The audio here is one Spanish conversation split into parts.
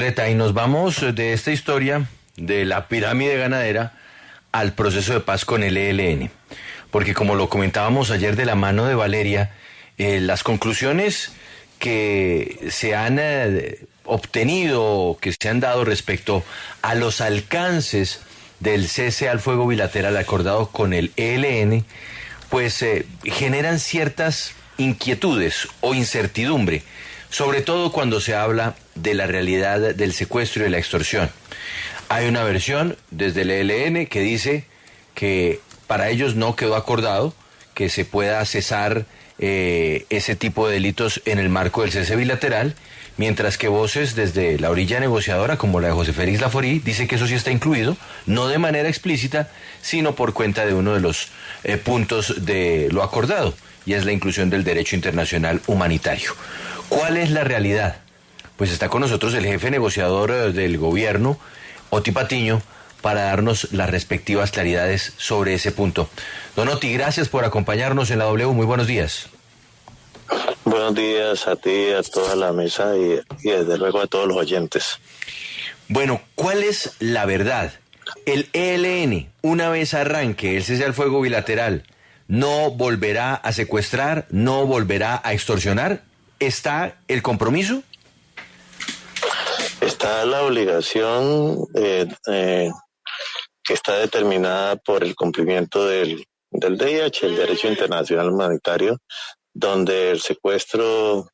Y nos vamos de esta historia de la pirámide ganadera al proceso de paz con el ELN. Porque como lo comentábamos ayer de la mano de Valeria, las conclusiones que se han obtenido, que se han dado respecto a los alcances del cese al fuego bilateral acordado con el ELN, pues generan ciertas inquietudes o incertidumbre, sobre todo cuando se habla de la realidad del secuestro y de la extorsión. Hay una versión desde el ELN que dice que para ellos no quedó acordado que se pueda cesar ese tipo de delitos en el marco del cese bilateral, mientras que voces desde la orilla negociadora, como la de José Félix Laforí, dice que eso sí está incluido, no de manera explícita, sino por cuenta de uno de los puntos de lo acordado, y es la inclusión del derecho internacional humanitario. ¿Cuál es la realidad? Pues está con nosotros el jefe negociador del gobierno, Oti Patiño, para darnos las respectivas claridades sobre ese punto. Don Oti, gracias por acompañarnos en la W. Muy buenos días. Buenos días a ti, a toda la mesa y desde luego a todos los oyentes. Bueno, ¿cuál es la verdad? El ELN, una vez arranque el cese al fuego bilateral, ¿no volverá a secuestrar, no volverá a extorsionar? ¿Está el compromiso? Está la obligación que está determinada por el cumplimiento del DIH, el Derecho Internacional Humanitario, donde el secuestro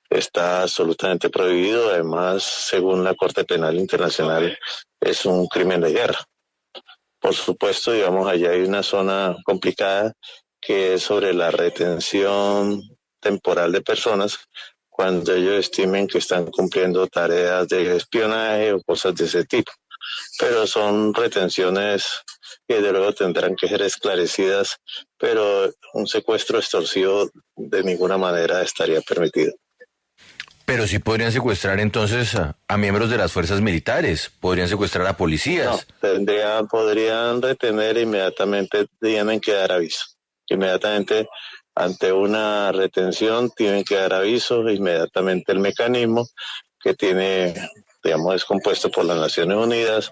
está absolutamente prohibido. Además, según la Corte Penal Internacional, es un crimen de guerra. Por supuesto, digamos, allá hay una zona complicada que es sobre la retención temporal de personas cuando ellos estimen que están cumpliendo tareas de espionaje o cosas de ese tipo. Pero son retenciones que de luego tendrán que ser esclarecidas, pero un secuestro extorsivo de ninguna manera estaría permitido. Pero sí podrían secuestrar entonces a miembros de las fuerzas militares, podrían secuestrar a policías. No, podrían retener inmediatamente, tienen que dar aviso. Inmediatamente ante una retención tienen que dar aviso, inmediatamente el mecanismo que tiene, digamos, es compuesto por las Naciones Unidas,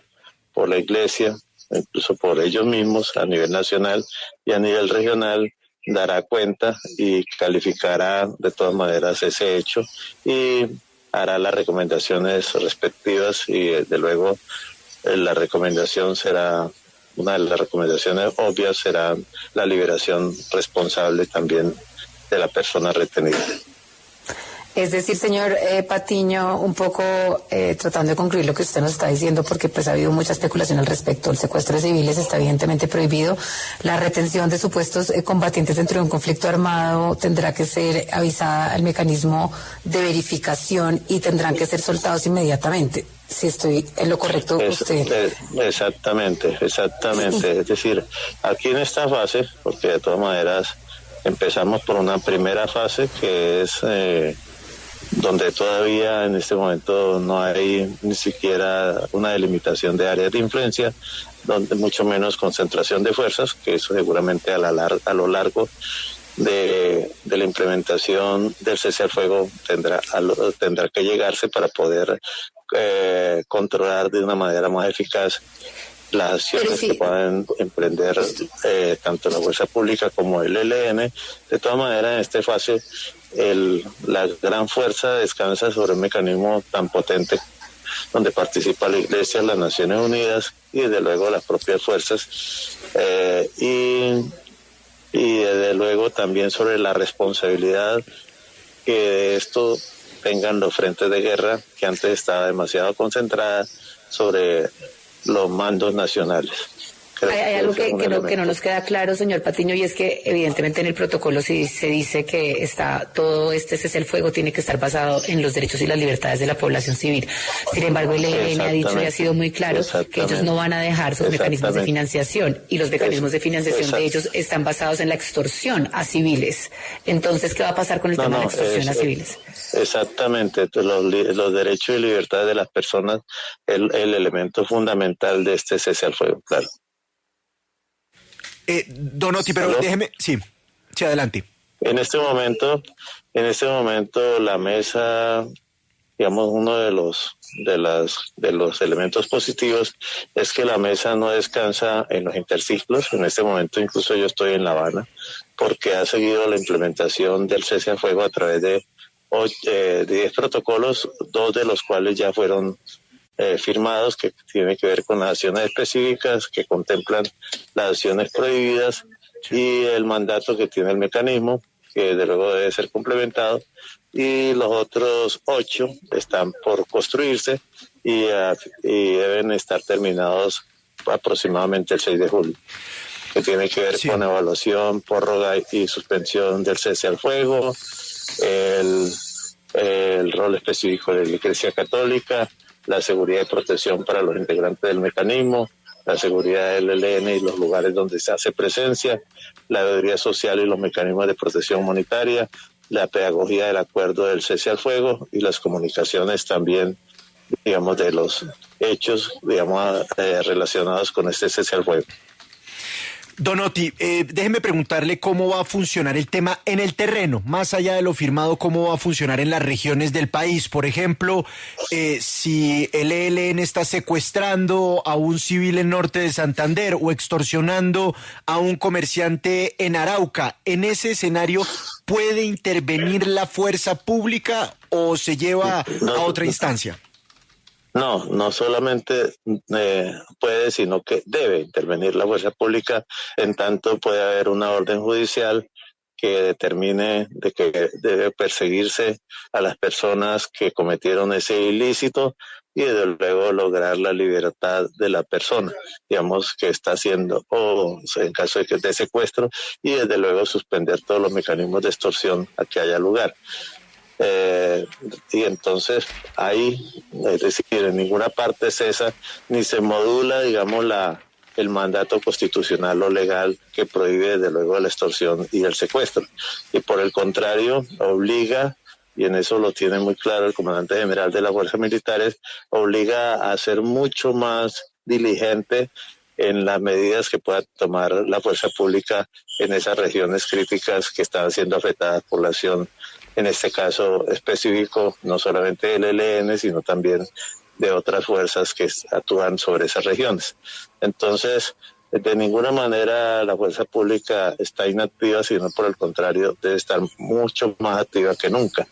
por la Iglesia, incluso por ellos mismos a nivel nacional y a nivel regional, dará cuenta y calificará de todas maneras ese hecho y hará las recomendaciones respectivas y desde luego la recomendación será, una de las recomendaciones obvias será la liberación responsable también de la persona retenida. Es decir, señor Patiño, un poco tratando de concluir lo que usted nos está diciendo, porque pues ha habido mucha especulación al respecto. El secuestro de civiles está evidentemente prohibido. La retención de supuestos combatientes dentro de un conflicto armado tendrá que ser avisada al mecanismo de verificación y tendrán que ser soltados inmediatamente. Si estoy en lo correcto, usted. Exactamente. Es decir, aquí en esta fase, porque de todas maneras empezamos por una primera fase que es donde todavía en este momento no hay ni siquiera una delimitación de áreas de influencia, donde mucho menos concentración de fuerzas, que eso seguramente a lo largo de la implementación del cese al fuego tendrá que llegarse para poder controlar de una manera más eficaz las acciones que puedan emprender tanto la fuerza pública como el ELN. De todas maneras, en esta fase la gran fuerza descansa sobre un mecanismo tan potente donde participa la Iglesia, las Naciones Unidas y desde luego las propias fuerzas y desde luego también sobre la responsabilidad que de esto tengan los frentes de guerra, que antes estaba demasiado concentrada sobre los mandos nacionales. Hay algo que no nos queda claro, señor Patiño, y es que evidentemente en el protocolo se dice que todo este cese al fuego tiene que estar basado en los derechos y las libertades de la población civil. Sin embargo, el ELN ha dicho y ha sido muy claro que ellos no van a dejar sus mecanismos de financiación, y los mecanismos de financiación de ellos están basados en la extorsión a civiles. Entonces, ¿qué va a pasar con el tema de la extorsión a civiles? Exactamente, los derechos y libertades de las personas es el elemento fundamental de este cese al fuego, claro. Don Oti, pero déjeme, sí, adelante. En este momento la mesa, digamos, uno de los de los elementos positivos es que la mesa no descansa en los interciclos. En este momento incluso yo estoy en La Habana porque ha seguido la implementación del cese al fuego a través de 10 protocolos, 2 de los cuales ya fueron firmados, que tienen que ver con las acciones específicas que contemplan las acciones prohibidas y el mandato que tiene el mecanismo, que de luego debe ser complementado, y los otros 8 están por construirse y deben estar terminados aproximadamente el 6 de julio, que tiene que ver con evaluación, prórroga y suspensión del cese al fuego, el rol específico de la Iglesia Católica, la seguridad y protección para los integrantes del mecanismo, la seguridad del ELN y los lugares donde se hace presencia, la veeduría social y los mecanismos de protección humanitaria, la pedagogía del acuerdo del cese al fuego y las comunicaciones también, digamos, de los hechos, digamos, relacionados con este cese al fuego. Don Otti, déjeme preguntarle cómo va a funcionar el tema en el terreno, más allá de lo firmado, cómo va a funcionar en las regiones del país. Por ejemplo, si el ELN está secuestrando a un civil en norte de Santander o extorsionando a un comerciante en Arauca, ¿en ese escenario puede intervenir la fuerza pública o se lleva a otra instancia? No solamente puede, sino que debe intervenir la fuerza pública, en tanto puede haber una orden judicial que determine de que debe perseguirse a las personas que cometieron ese ilícito y desde luego lograr la libertad de la persona, digamos, que está haciendo, o en caso de secuestro, y desde luego suspender todos los mecanismos de extorsión a que haya lugar. Y entonces ahí, es decir, en ninguna parte cesa ni se modula, digamos, el mandato constitucional o legal que prohíbe desde luego la extorsión y el secuestro, y por el contrario obliga, y en eso lo tiene muy claro el comandante general de las fuerzas militares, obliga a ser mucho más diligente en las medidas que pueda tomar la fuerza pública en esas regiones críticas que están siendo afectadas por la acción, en este caso específico, no solamente del ELN, sino también de otras fuerzas que actúan sobre esas regiones. Entonces, de ninguna manera la fuerza pública está inactiva, sino por el contrario, debe estar mucho más activa que nunca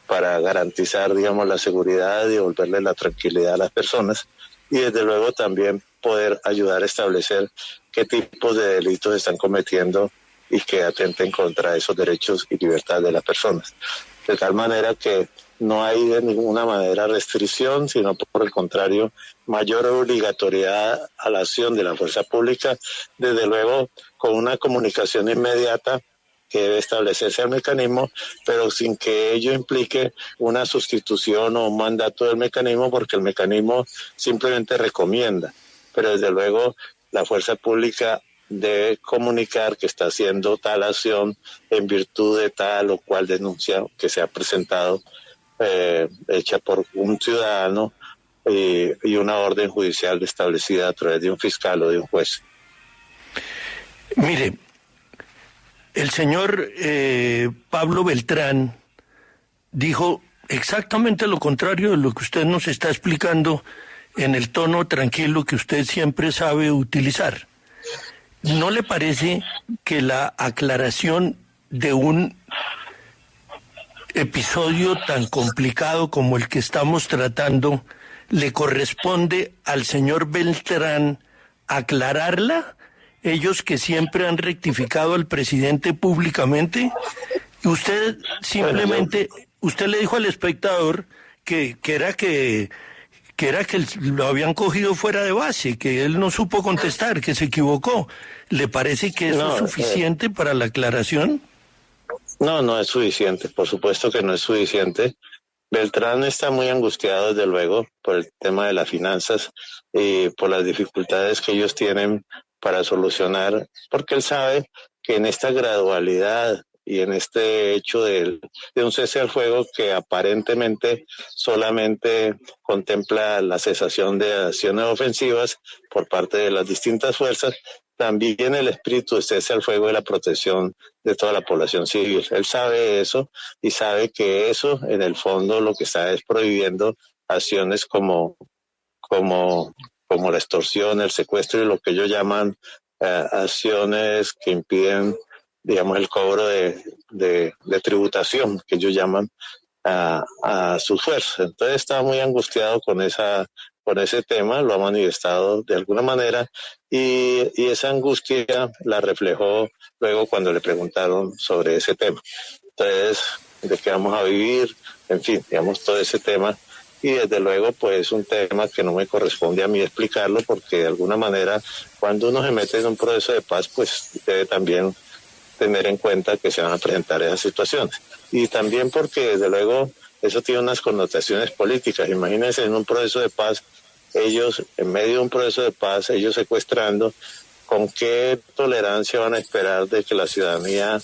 para garantizar, digamos, la seguridad y devolverle la tranquilidad a las personas, y desde luego también poder ayudar a establecer qué tipos de delitos están cometiendo y que atenten contra esos derechos y libertades de las personas. De tal manera que no hay de ninguna manera restricción, sino por el contrario, mayor obligatoriedad a la acción de la fuerza pública, desde luego con una comunicación inmediata que debe establecerse al mecanismo, pero sin que ello implique una sustitución o un mandato del mecanismo, porque el mecanismo simplemente recomienda, pero desde luego la fuerza pública debe comunicar que está haciendo tal acción en virtud de tal o cual denuncia que se ha presentado, hecha por un ciudadano, y una orden judicial establecida a través de un fiscal o de un juez. Mire, el señor Pablo Beltrán dijo exactamente lo contrario de lo que usted nos está explicando en el tono tranquilo que usted siempre sabe utilizar. ¿No le parece que la aclaración de un episodio tan complicado como el que estamos tratando le corresponde al señor Beltrán aclararla? Ellos que siempre han rectificado al presidente públicamente, y usted simplemente, usted le dijo al espectador que era que lo habían cogido fuera de base, que él no supo contestar, que se equivocó. ¿Le parece que eso es suficiente para la aclaración? No es suficiente, por supuesto que no es suficiente. Beltrán está muy angustiado, desde luego, por el tema de las finanzas y por las dificultades que ellos tienen para solucionar, porque él sabe que en esta gradualidad y en este hecho de un cese al fuego que aparentemente solamente contempla la cesación de acciones ofensivas por parte de las distintas fuerzas, también el espíritu de cese al fuego y la protección de toda la población civil. Él sabe eso y sabe que eso en el fondo lo que está es prohibiendo acciones como la extorsión, el secuestro y lo que ellos llaman acciones que impiden, digamos, el cobro de tributación, que ellos llaman a sus fuerzas. Entonces estaba muy angustiado con ese tema, lo ha manifestado de alguna manera y esa angustia la reflejó luego cuando le preguntaron sobre ese tema. Entonces, de qué vamos a vivir, en fin, digamos, todo ese tema. Y desde luego, pues, un tema que no me corresponde a mí explicarlo, porque de alguna manera, cuando uno se mete en un proceso de paz, pues debe también tener en cuenta que se van a presentar esas situaciones. Y también porque, desde luego, eso tiene unas connotaciones políticas. Imagínense en un proceso de paz, ellos, en medio de un proceso de paz, ellos secuestrando, ¿con qué tolerancia van a esperar de que la ciudadanía,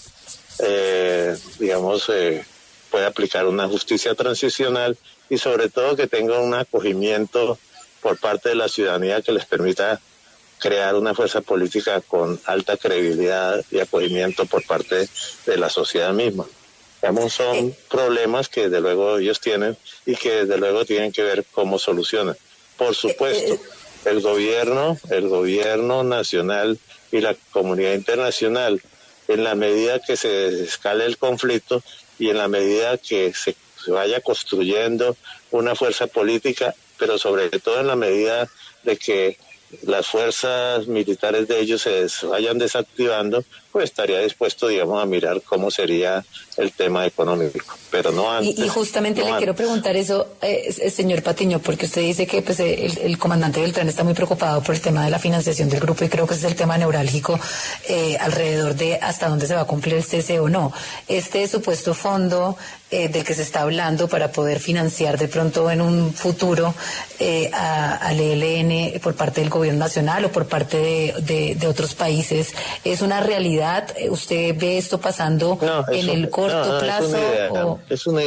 pueda aplicar una justicia transicional y sobre todo que tenga un acogimiento por parte de la ciudadanía que les permita crear una fuerza política con alta credibilidad y acogimiento por parte de la sociedad misma? Digamos, son problemas que desde luego ellos tienen y que desde luego tienen que ver cómo solucionan. Por supuesto, el gobierno nacional y la comunidad internacional, en la medida que se escale el conflicto y en la medida que se vaya construyendo una fuerza política, pero sobre todo en la medida de que las fuerzas militares de ellos se vayan desactivando, pues estaría dispuesto, digamos, a mirar cómo sería el tema económico, pero no antes. Y justamente le quiero preguntar eso, señor Patiño, porque usted dice que pues el comandante Beltrán está muy preocupado por el tema de la financiación del grupo y creo que ese es el tema neurálgico alrededor de hasta dónde se va a cumplir el cese o no. Este supuesto fondo del que se está hablando para poder financiar de pronto en un futuro al ELN por parte del gobierno nacional o por parte de otros países, ¿es una realidad? ¿Usted ve esto pasando en el corto plazo? Es una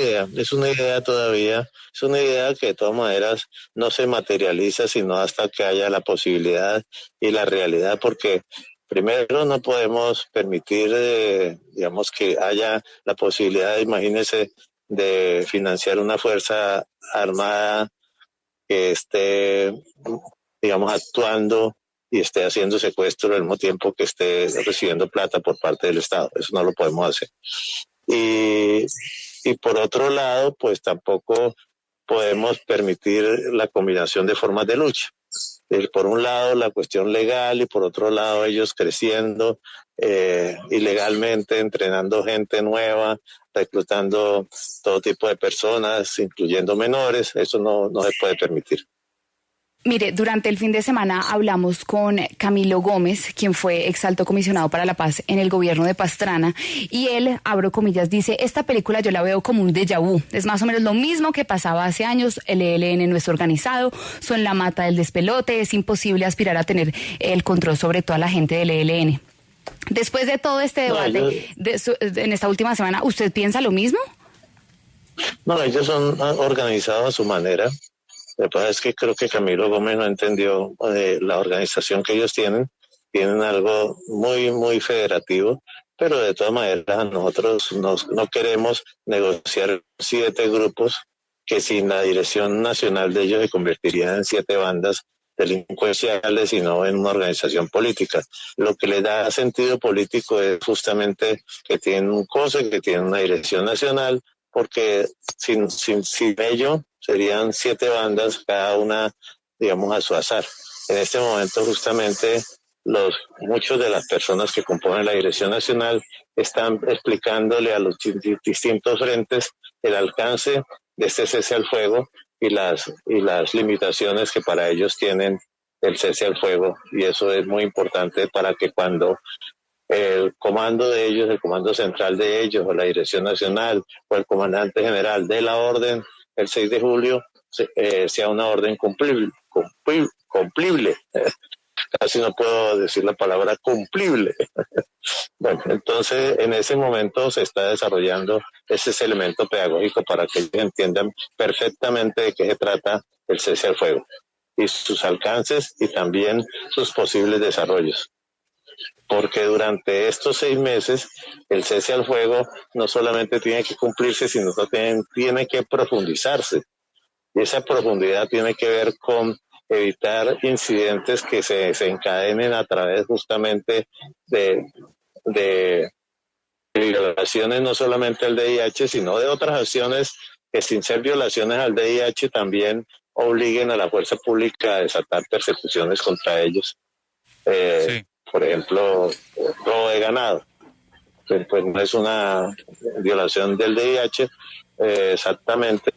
idea todavía, es una idea que de todas maneras no se materializa sino hasta que haya la posibilidad y la realidad, porque primero no podemos permitir, digamos, que haya la posibilidad, imagínese, de financiar una fuerza armada que esté, digamos, actuando y esté haciendo secuestro al mismo tiempo que esté recibiendo plata por parte del Estado. Eso no lo podemos hacer. Y por otro lado, pues tampoco podemos permitir la combinación de formas de lucha. Por un lado la cuestión legal y por otro lado ellos creciendo ilegalmente, entrenando gente nueva, reclutando todo tipo de personas, incluyendo menores. Eso no se puede permitir. Mire, durante el fin de semana hablamos con Camilo Gómez, quien fue exalto comisionado para la paz en el gobierno de Pastrana, y él, abro comillas, dice: esta película yo la veo como un déjà vu, es más o menos lo mismo que pasaba hace años, el ELN no es organizado, son la mata del despelote, es imposible aspirar a tener el control sobre toda la gente del ELN. Después de todo este debate en esta última semana, ¿usted piensa lo mismo? No, ellos son organizados a su manera. Lo que pasa es que creo que Camilo Gómez no entendió la organización que ellos tienen. Tienen algo muy, muy federativo, pero de todas maneras nosotros no queremos negociar 7 grupos que sin la dirección nacional de ellos se convertirían en 7 bandas delincuenciales y no en una organización política. Lo que le da sentido político es justamente que tienen un COSE, que tienen una dirección nacional, porque sin ello serían 7 bandas, cada una, digamos, a su azar. En este momento, justamente, muchos de las personas que componen la Dirección Nacional están explicándole a los distintos frentes el alcance de este cese al fuego y las limitaciones que para ellos tienen el cese al fuego. Y eso es muy importante para que cuando el comando de ellos, el comando central de ellos, o la Dirección Nacional, o el comandante general de la orden, el 6 de julio, sea una orden cumplible. Casi no puedo decir la palabra cumplible. Bueno, entonces en ese momento se está desarrollando ese elemento pedagógico para que ellos entiendan perfectamente de qué se trata el cese al fuego y sus alcances y también sus posibles desarrollos. Porque durante estos 6 meses el cese al fuego no solamente tiene que cumplirse, sino que tiene que profundizarse. Y esa profundidad tiene que ver con evitar incidentes que se desencadenen a través justamente de violaciones, no solamente al VIH, sino de otras acciones que, sin ser violaciones al VIH, también obliguen a la fuerza pública a desatar persecuciones contra ellos. Sí. Por ejemplo, robo de ganado. Pues no es una violación del VIH, exactamente.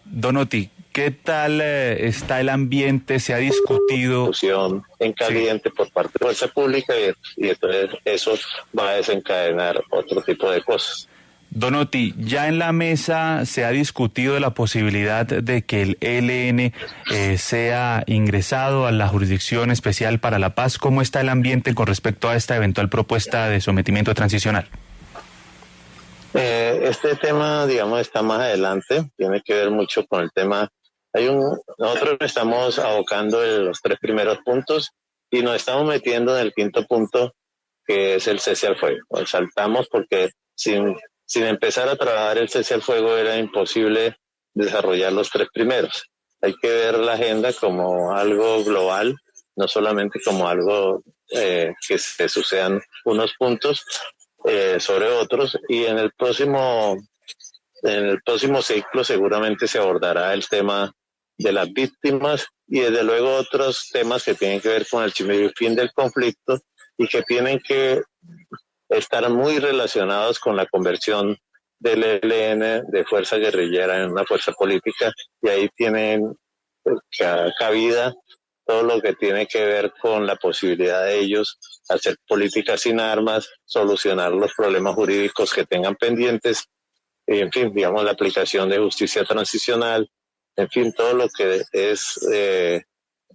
Donotti, ¿qué tal está el ambiente? ¿Se ha discutido? Discusión en caliente por parte de la fuerza pública y entonces eso va a desencadenar otro tipo de cosas. Donotti, ya en la mesa se ha discutido la posibilidad de que el ELN sea ingresado a la Jurisdicción Especial para la Paz. ¿Cómo está el ambiente con respecto a esta eventual propuesta de sometimiento transicional? Este tema, digamos, está más adelante, tiene que ver mucho con el tema. Nosotros estamos abocando en los 3 primeros puntos y nos estamos metiendo en el 5º punto, que es el cese al fuego. Nos saltamos porque sin empezar a trabajar el cese al fuego era imposible desarrollar los 3 primeros. Hay que ver la agenda como algo global, no solamente como algo que se sucedan unos puntos sobre otros, y en el próximo ciclo seguramente se abordará el tema de las víctimas y desde luego otros temas que tienen que ver con el fin del conflicto y que tienen que estar muy relacionados con la conversión del ELN de fuerza guerrillera en una fuerza política, y ahí tienen cabida todo lo que tiene que ver con la posibilidad de ellos hacer políticas sin armas, solucionar los problemas jurídicos que tengan pendientes, y en fin, digamos, la aplicación de justicia transicional, en fin, todo lo que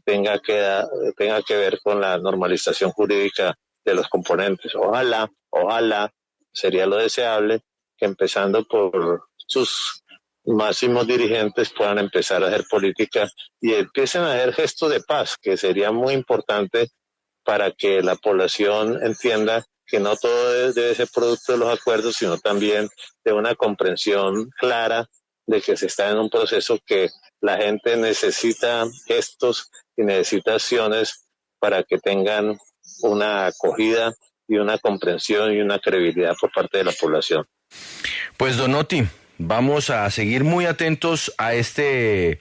tenga que ver con la normalización jurídica de los componentes. Ojalá, sería lo deseable que empezando por sus máximos dirigentes puedan empezar a hacer política y empiecen a hacer gestos de paz, que sería muy importante para que la población entienda que no todo debe ser producto de los acuerdos, sino también de una comprensión clara de que se está en un proceso que la gente necesita gestos y necesita acciones para que tengan una acogida y una comprensión y una credibilidad por parte de la población. Pues Donotti, vamos a seguir muy atentos a este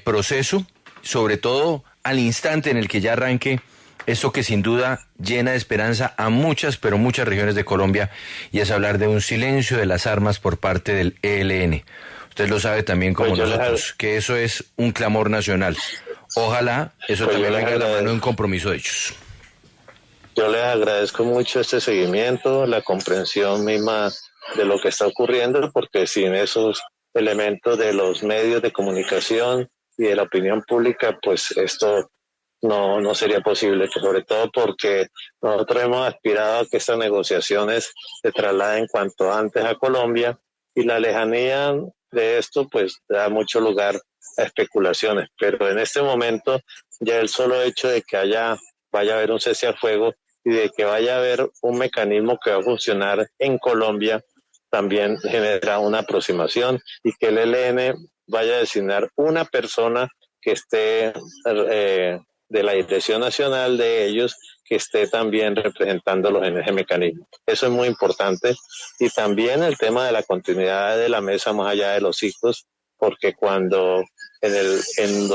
proceso, sobre todo al instante en el que ya arranque eso que sin duda llena de esperanza a muchas, pero muchas regiones de Colombia, y es hablar de un silencio de las armas por parte del ELN. Usted lo sabe también como nosotros, que eso es un clamor nacional. Ojalá eso también venga de la mano de un compromiso de ellos. Yo les agradezco mucho este seguimiento, la comprensión misma de lo que está ocurriendo, porque sin esos elementos de los medios de comunicación y de la opinión pública, pues esto no sería posible, sobre todo porque nosotros hemos aspirado a que estas negociaciones se trasladen cuanto antes a Colombia, y la lejanía de esto pues da mucho lugar a especulaciones, pero en este momento ya el solo hecho de que vaya a haber un cese al fuego y de que vaya a haber un mecanismo que va a funcionar en Colombia también genera una aproximación, y que el ELN vaya a designar una persona que esté de la dirección nacional de ellos, que esté también representándolos en ese mecanismo. Eso es muy importante. Y también el tema de la continuidad de la mesa más allá de los ciclos, porque cuando en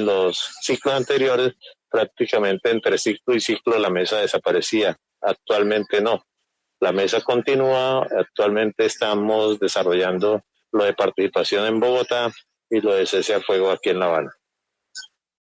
los ciclos anteriores, prácticamente entre ciclo y ciclo la mesa desaparecía. Actualmente no. La mesa continúa. Actualmente estamos desarrollando lo de participación en Bogotá y lo de cese al fuego aquí en La Habana.